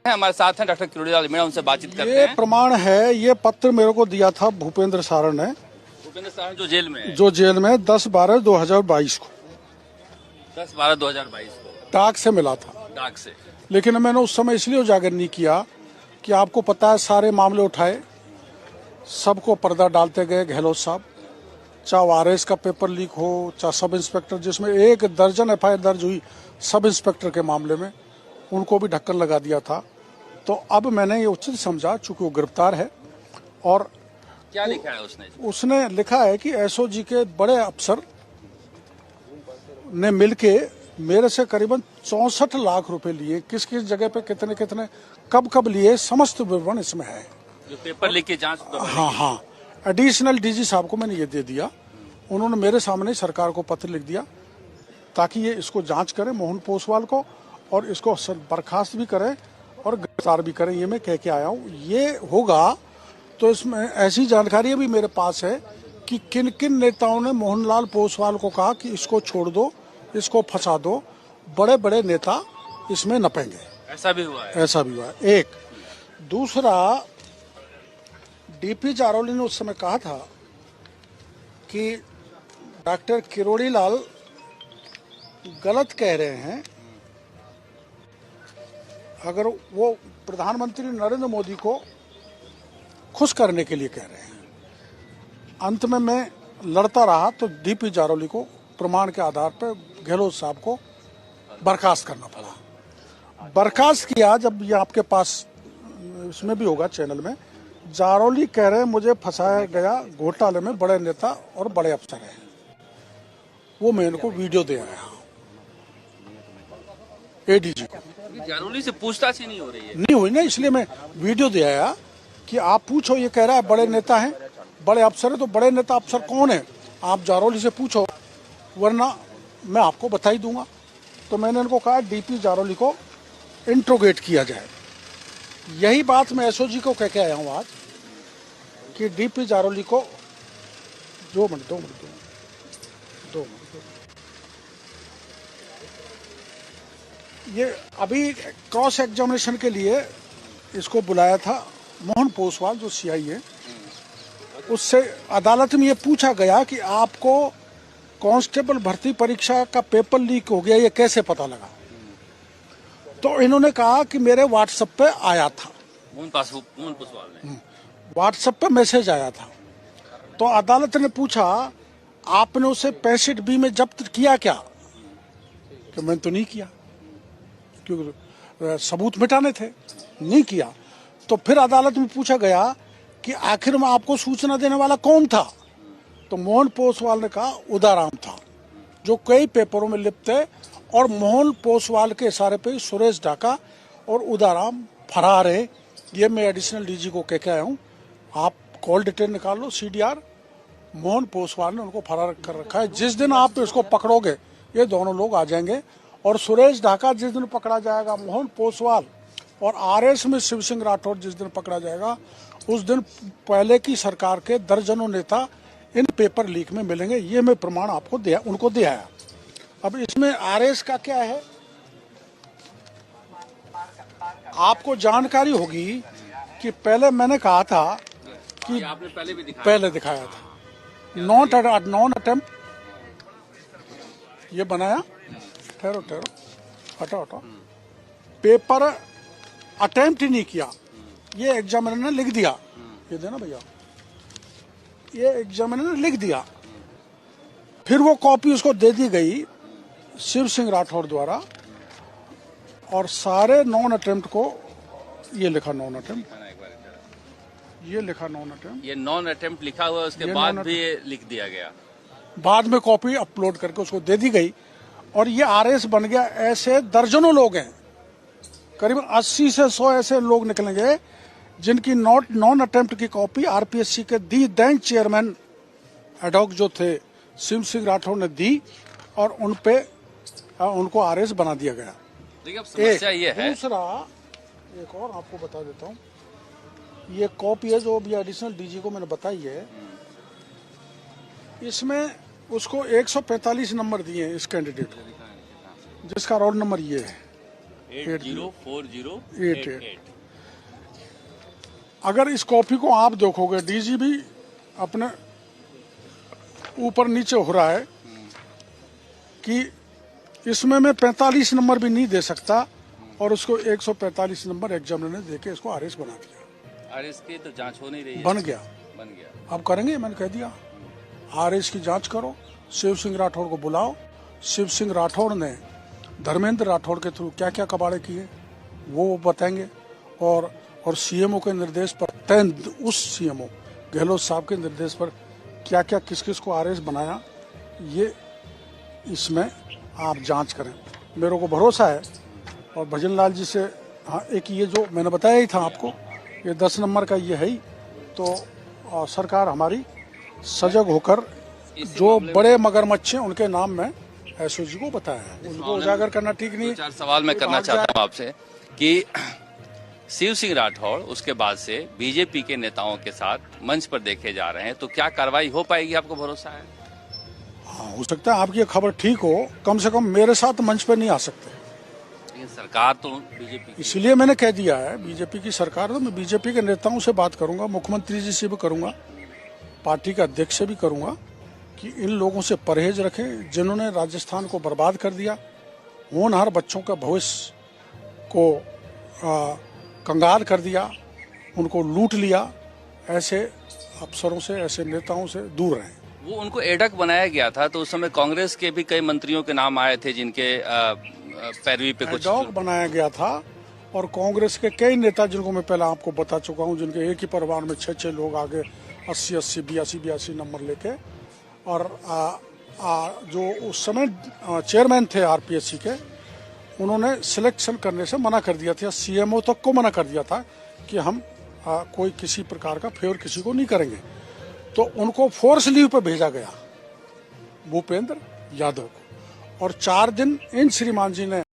हमारे साथ हैं डॉक्टर किरोड़ीलाल मीणा, उनसे बातचीत करते ये हैं। प्रमाण है, ये पत्र मेरे को दिया था भूपेंद्र सारण ने, भूपेंद्र सारण जो जेल में है, जो जेल में 10/12/2022 को 10/12/2022 को डाक से मिला था। डाक से। लेकिन मैंने उस समय इसलिए उजागर नहीं किया कि आपको पता है सारे मामले उठाए, सबको पर्दा डालते गए गहलोत साहब, चाहे आरएस का पेपर लीक हो, चाहे सब इंस्पेक्टर, जिसमें 1 दर्जन एफआईआर दर्ज हुई सब इंस्पेक्टर के मामले में, उनको भी ढक्कन लगा दिया था। तो अब मैंने ये उचित समझा, चूंकि वो गिरफ्तार है। और क्या लिखा है उसने लिखा है कि एसओजी के बड़े अफसर ने मिलके मेरे से करीबन 64 लाख रुपए लिए, किस किस जगह पे कितने कितने कब कब लिए, समस्त विवरण इसमें है। जो पेपर लीक की जांच। हाँ, एडिशनल डीजी साहब को मैंने ये दे दिया। उन्होंने मेरे सामने सरकार को पत्र लिख दिया ताकि ये इसको जांच करें, मोहन पोसवाल को, और इसको बर्खास्त भी करें और गिरफ्तार भी करें। ये मैं कह के आया हूँ। ये होगा तो इसमें ऐसी जानकारी भी मेरे पास है कि किन किन नेताओं ने मोहनलाल पोसवाल को कहा कि इसको छोड़ दो, इसको फंसा दो। बड़े बड़े नेता इसमें नपेंगे। ऐसा भी हुआ है। ऐसा भी हुआ है। एक दूसरा, डीपी जारौली ने उस समय कहा था कि डॉक्टर किरोड़ीलाल गलत कह रहे हैं। अगर वो प्रधानमंत्री नरेंद्र मोदी को खुश करने के लिए कह रहे हैं। अंत में मैं लड़ता रहा तो डीपी जारौली को प्रमाण के आधार पर गहलोत साहब को बर्खास्त करना पड़ा। बर्खास्त किया। जब ये आपके पास इसमें भी होगा चैनल में, जारौली कह रहे हैं मुझे फंसाया गया घोटाले में, बड़े नेता और बड़े अफसर हैं। वो मैं इनको वीडियो दे रहा हूं एडीजी को। जारौली से पूछताछ ही नहीं हो रही है। नहीं हुई ना, इसलिए मैं वीडियो दे आया कि आप पूछो। ये कह रहा है बड़े नेता हैं, बड़े अफसर हैं, तो बड़े नेता अफसर कौन है आप जारौली से पूछो, वरना मैं आपको बता ही दूंगा। तो मैंने इनको कहा डीपी जारौली को इंट्रोगेट किया जाए। यही बात मैं एसओजी को कह के आया हूं आज कि डीपी जारौली को 2 मिनट ये अभी क्रॉस एग्जामिनेशन के लिए इसको बुलाया था मोहन पोसवाल जो सीआई है। उससे अदालत में ये पूछा गया कि आपको कांस्टेबल भर्ती परीक्षा का पेपर लीक हो गया, ये कैसे पता लगा? तो इन्होंने कहा कि मेरे व्हाट्सएप पे आया था, मोहन पोसवाल ने व्हाट्सएप पे मैसेज आया था। तो अदालत ने पूछा आपने उसे 65B में जब्त किया क्या? कि मैंने तो नहीं किया, क्योंकि सबूत मिटाने थे, नहीं किया। तो फिर अदालत में पूछा गया कि आखिर में आपको सूचना देने वाला कौन था? तो मोहन पोसवाल ने कहा उदाराम था, जो कई पेपरों में लिप्त है। और मोहन पोसवाल के इशारे पे सुरेश ढाका और उदाराम फरार है। ये मैं एडिशनल डीजी को कह के आया हूँ। आप कॉल डिटेल निकाल लो, सीडीआर। मोहन पोसवाल ने उनको फरार कर रखा है। जिस दिन आप इसको पकड़ोगे ये दोनों लोग आ जाएंगे। और सुरेश ढाका जिस दिन पकड़ा जाएगा, मोहन पोसवाल और आरएस में शिव सिंह राठौर जिस दिन पकड़ा जाएगा, उस दिन पहले की सरकार के दर्जनों नेता इन पेपर लीक में मिलेंगे। ये मैं प्रमाण आपको उनको दिया है। अब इसमें आरएस का क्या है, आपको जानकारी होगी कि पहले मैंने कहा था कि आपने पहले दिखाया था नॉन अटेम्प्ट। ये बनाया, ठहरो हटा पेपर अटेम्प्ट ही नहीं किया, ये एग्जामिनर ने लिख दिया। ये देना भैया, ये एग्जामिनर ने लिख दिया। फिर वो कॉपी उसको दे दी गई शिव सिंह राठौर द्वारा, और सारे नॉन अटेम्प्ट को ये लिखा नॉन अटेम्प्ट, ये लिखा नॉन अटेम्प्ट, ये नॉन अटेम्प्ट लिखा हुआ है। उसके बाद भी ये लिख दिया गया। बाद में कॉपी अपलोड करके उसको दे दी गई और ये आरएस बन गया। ऐसे दर्जनों लोग हैं, करीबन 80 से 100 ऐसे लोग निकलेंगे जिनकी नॉन अटेम्प्ट की कॉपी आरपीएससी के दी दैन चेयरमैन एडॉक जो थे शिव सिंह राठौर ने दी और उन पे उनको आरएस बना दिया गया। समस्या ये है। दूसरा एक और आपको बता देता हूँ, ये कॉपी है जो अभी एडिशनल डीजी को मैंने बताई है। इसमें उसको 145 नंबर दिए हैं इस कैंडिडेट को, जिसका रोल नंबर ये है 804088। अगर इस कॉपी को आप देखोगे, डीजीपी अपने ऊपर नीचे हो रहा है कि इसमें मैं 45 नंबर भी नहीं दे सकता, और उसको 145 नंबर एग्जामिनर ने देके इसको आरएस बना दिया। आरएस की तो जांच हो नहीं रही है। बन गया। अब करेंगे, मैंने कह दिया आरएस की जांच करो, शिव सिंह राठौड़ को बुलाओ। शिव सिंह राठौड़ ने धर्मेंद्र राठौड़ के थ्रू क्या क्या कबाड़े किए वो बताएंगे, और सीएमओ के निर्देश पर उस सीएमओ गहलोत साहब के निर्देश पर क्या क्या किस किस को आरएस बनाया, ये इसमें आप जांच करें। मेरे को भरोसा है। और भजन लाल जी से, हाँ, एक ये जो मैंने बताया ही था आपको, ये 10 नंबर का ये है ही, तो सरकार हमारी सजग होकर जो बड़े मगरमच्छ हैं उनके नाम में एसओजी को बताया है, उनको उजागर करना ठीक नहीं। 4 सवाल मैं करना चाहता हूँ आपसे कि शिव सिंह राठौड़ उसके बाद से बीजेपी के नेताओं के साथ मंच पर देखे जा रहे हैं, तो क्या कार्रवाई हो पाएगी, आपको भरोसा है? हाँ, हो सकता है आपकी ये खबर ठीक हो, कम से कम मेरे साथ मंच पर नहीं आ सकते। लेकिन सरकार तो बीजेपी, इसलिए मैंने कह दिया है बीजेपी की सरकार, तो मैं बीजेपी के नेताओं से बात करूंगा, मुख्यमंत्री जी से भी करूंगा, पार्टी के अध्यक्ष से भी करूंगा कि इन लोगों से परहेज रखें जिन्होंने राजस्थान को बर्बाद कर दिया, होनहार बच्चों का भविष्य को कंगाल कर दिया, उनको लूट लिया। ऐसे अफसरों से, ऐसे नेताओं से दूर रहें। वो उनको एडक बनाया गया था, तो उस समय कांग्रेस के भी कई मंत्रियों के नाम आए थे जिनके पैरवी पे कुछ एडॉक बनाया गया था, और कांग्रेस के कई नेता जिनको मैं पहले आपको बता चुका हूं, जिनके एक ही परिवार में 6-6 लोग आगे 80-80, 82-82 नंबर लेके, और जो उस समय चेयरमैन थे आरपीएससी के, उन्होंने सिलेक्शन करने से मना कर दिया था, सीएमओ तक को मना कर दिया था कि हम कोई किसी प्रकार का फेवर किसी को नहीं करेंगे। तो उनको फोर्स लीव पे भेजा गया भूपेंद्र यादव को, और 4 दिन इन श्रीमान जी ने